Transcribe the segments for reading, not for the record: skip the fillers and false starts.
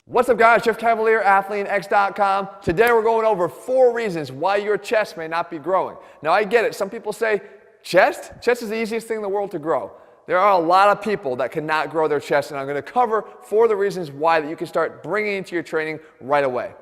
What's up, guys? Jeff Cavalier, ATHLEAN-X.com. Today we're going over 4 reasons why your chest may not be growing. Now, I get it. Some people say, chest? Chest is the easiest thing in the world to grow. There are a lot of people that cannot grow their chest, and I'm going to cover 4 of the reasons why that you can start bringing into your training right away.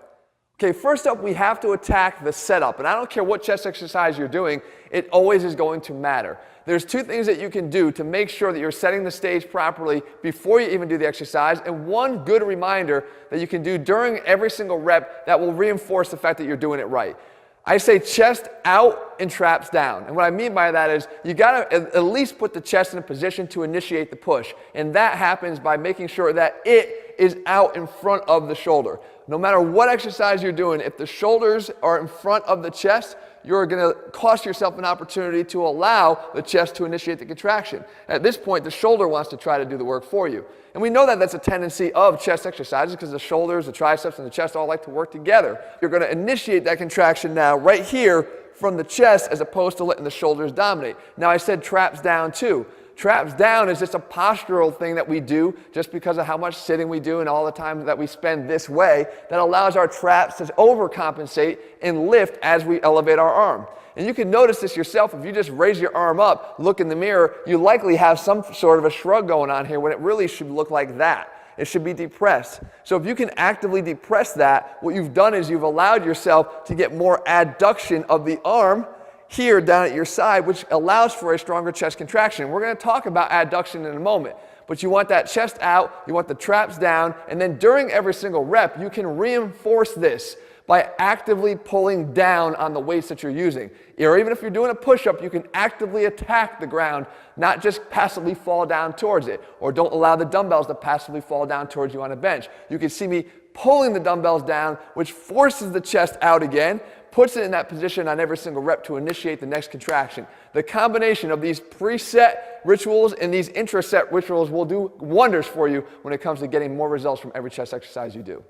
Okay, first up, we have to attack the setup. And I don't care what chest exercise you're doing, it always is going to matter. There's 2 things that you can do to make sure that you're setting the stage properly before you even do the exercise, and 1 good reminder that you can do during every single rep that will reinforce the fact that you're doing it right. I say chest out and traps down. And what I mean by that is you got to at least put the chest in a position to initiate the push. And that happens by making sure that it is out in front of the shoulder. No matter what exercise you're doing, if the shoulders are in front of the chest, you're going to cost yourself an opportunity to allow the chest to initiate the contraction. At this point, the shoulder wants to try to do the work for you. And we know that that's a tendency of chest exercises because the shoulders, the triceps, and the chest all like to work together. You're going to initiate that contraction now right here from the chest as opposed to letting the shoulders dominate. Now, I said traps down too. Traps down is just a postural thing that we do just because of how much sitting we do and all the time that we spend this way that allows our traps to overcompensate and lift as we elevate our arm. And you can notice this yourself. If you just raise your arm up, look in the mirror, you likely have some sort of a shrug going on here when it really should look like that. It should be depressed. So if you can actively depress that, what you've done is you've allowed yourself to get more adduction of the arm here down at your side, which allows for a stronger chest contraction. We're going to talk about adduction in a moment, but you want that chest out, you want the traps down, and then during every single rep, you can reinforce this by actively pulling down on the weights that you're using. Or even if you're doing a push-up, you can actively attack the ground, not just passively fall down towards it, or don't allow the dumbbells to passively fall down towards you on a bench. You can see me pulling the dumbbells down, which forces the chest out again, puts it in that position on every single rep to initiate the next contraction. The combination of these preset rituals and these intraset rituals will do wonders for you when it comes to getting more results from every chest exercise you do.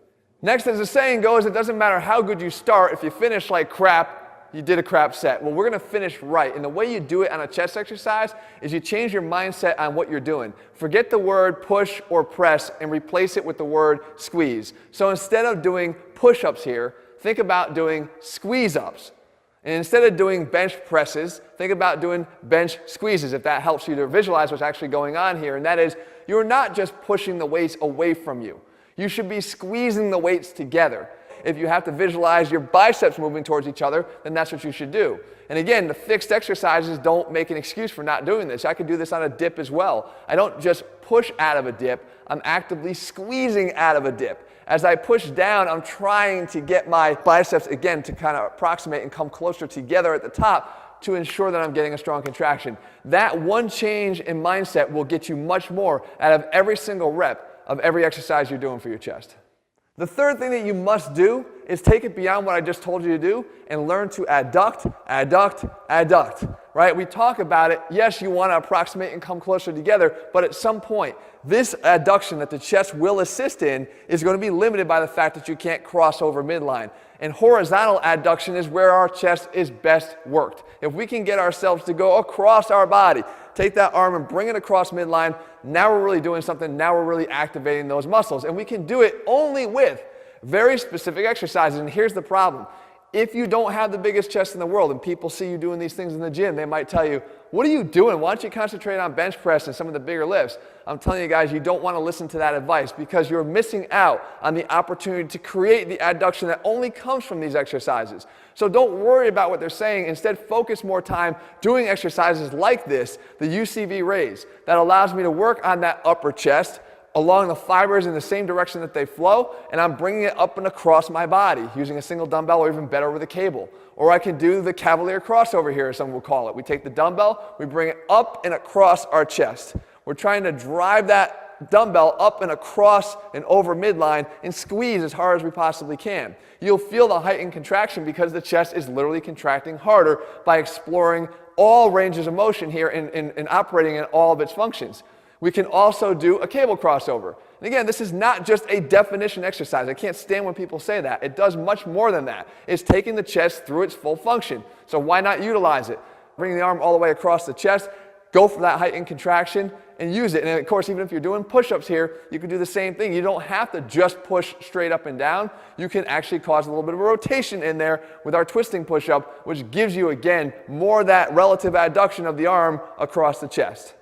Next, as the saying goes, it doesn't matter how good you start, if you finish like crap, you did a crap set. Well, we're going to finish right. And the way you do it on a chest exercise is you change your mindset on what you're doing. Forget the word push or press and replace it with the word squeeze. So instead of doing push-ups here, think about doing squeeze-ups. And instead of doing bench presses, think about doing bench squeezes, if that helps you to visualize what's actually going on here. And that is, you're not just pushing the weights away from you. You should be squeezing the weights together. If you have to visualize your biceps moving towards each other, then that's what you should do. And again, the fixed exercises don't make an excuse for not doing this. I could do this on a dip as well. I don't just push out of a dip, I'm actively squeezing out of a dip. As I push down, I'm trying to get my biceps, again, to kind of approximate and come closer together at the top to ensure that I'm getting a strong contraction. That one change in mindset will get you much more out of every single rep of every exercise you're doing for your chest. The third thing that you must do is take it beyond what I just told you to do and learn to adduct, adduct, adduct, right? We talk about it. Yes, you want to approximate and come closer together, but at some point, this adduction that the chest will assist in is going to be limited by the fact that you can't cross over midline. And horizontal adduction is where our chest is best worked. If we can get ourselves to go across our body, take that arm and bring it across midline, now we're really doing something, now we're really activating those muscles. And we can do it only with very specific exercises. And here's the problem. If you don't have the biggest chest in the world and people see you doing these things in the gym, they might tell you, what are you doing? Why don't you concentrate on bench press and some of the bigger lifts? I'm telling you guys, you don't want to listen to that advice because you're missing out on the opportunity to create the adduction that only comes from these exercises. So don't worry about what they're saying. Instead, focus more time doing exercises like this, the UCV raise, that allows me to work on that upper chest along the fibers in the same direction that they flow, and I'm bringing it up and across my body using a single dumbbell or even better with a cable. Or I can do the Cavalier crossover here, as some will call it. We take the dumbbell, we bring it up and across our chest. We're trying to drive that dumbbell up and across and over midline and squeeze as hard as we possibly can. You'll feel the heightened contraction because the chest is literally contracting harder by exploring all ranges of motion here and operating in all of its functions. We can also do a cable crossover. And again, this is not just a definition exercise. I can't stand when people say that. It does much more than that. It's taking the chest through its full function. So why not utilize it? Bring the arm all the way across the chest, go for that heightened contraction and use it. And of course, even if you're doing push-ups here, you can do the same thing. You don't have to just push straight up and down. You can actually cause a little bit of a rotation in there with our twisting push-up, which gives you, again, more of that relative adduction of the arm across the chest.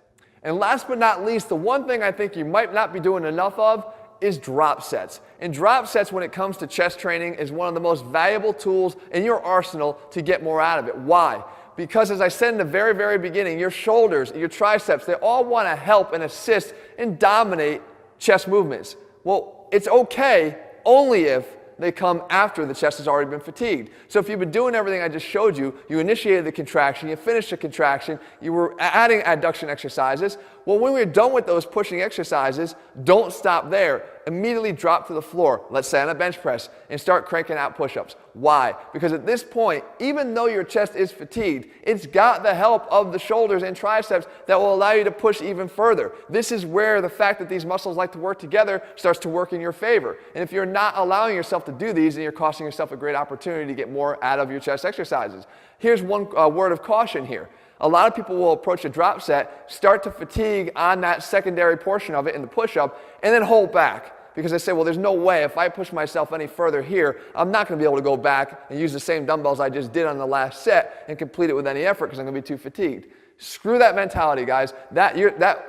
And last but not least, the one thing I think you might not be doing enough of is drop sets. And drop sets, when it comes to chest training, is one of the most valuable tools in your arsenal to get more out of it. Why? Because as I said in the very, very beginning, your shoulders, your triceps, they all want to help and assist and dominate chest movements. Well, it's okay only if they come after the chest has already been fatigued. So if you've been doing everything I just showed you, you initiated the contraction, you finished the contraction, you were adding adduction exercises, well, when we're done with those pushing exercises, don't stop there. Immediately drop to the floor, let's say on a bench press, and start cranking out push-ups. Why? Because at this point, even though your chest is fatigued, it's got the help of the shoulders and triceps that will allow you to push even further. This is where the fact that these muscles like to work together starts to work in your favor. And if you're not allowing yourself to do these, then you're costing yourself a great opportunity to get more out of your chest exercises. Here's one word of caution here. A lot of people will approach a drop set, start to fatigue on that secondary portion of it in the push-up, and then hold back. Because they say, well, there's no way if I push myself any further here, I'm not going to be able to go back and use the same dumbbells I just did on the last set and complete it with any effort because I'm going to be too fatigued. Screw that mentality, guys. That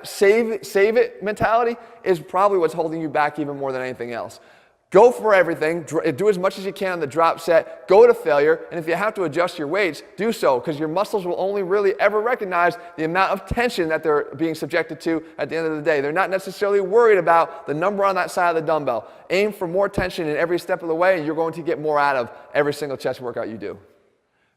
save it mentality is probably what's holding you back even more than anything else. Go for everything, do as much as you can on the drop set, go to failure, and if you have to adjust your weights, do so, because your muscles will only really ever recognize the amount of tension that they're being subjected to at the end of the day. They're not necessarily worried about the number on that side of the dumbbell. Aim for more tension in every step of the way, and you're going to get more out of every single chest workout you do.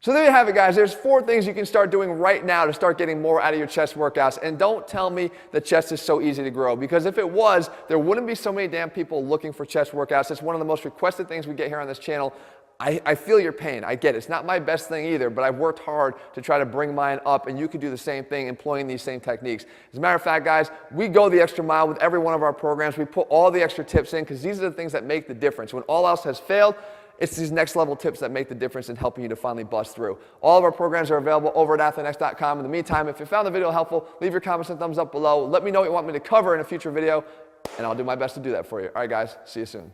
So there you have it, guys. There's 4 things you can start doing right now to start getting more out of your chest workouts. And don't tell me the chest is so easy to grow, because if it was, there wouldn't be so many damn people looking for chest workouts. It's one of the most requested things we get here on this channel. I feel your pain. I get it. It's not my best thing either, but I've worked hard to try to bring mine up, and you can do the same thing employing these same techniques. As a matter of fact, guys, we go the extra mile with every one of our programs. We put all the extra tips in because these are the things that make the difference. When all else has failed, it's these next level tips that make the difference in helping you to finally bust through. All of our programs are available over at ATHLEAN-X.com. In the meantime, if you found the video helpful, leave your comments and thumbs up below. Let me know what you want me to cover in a future video, and I'll do my best to do that for you. All right, guys, see you soon.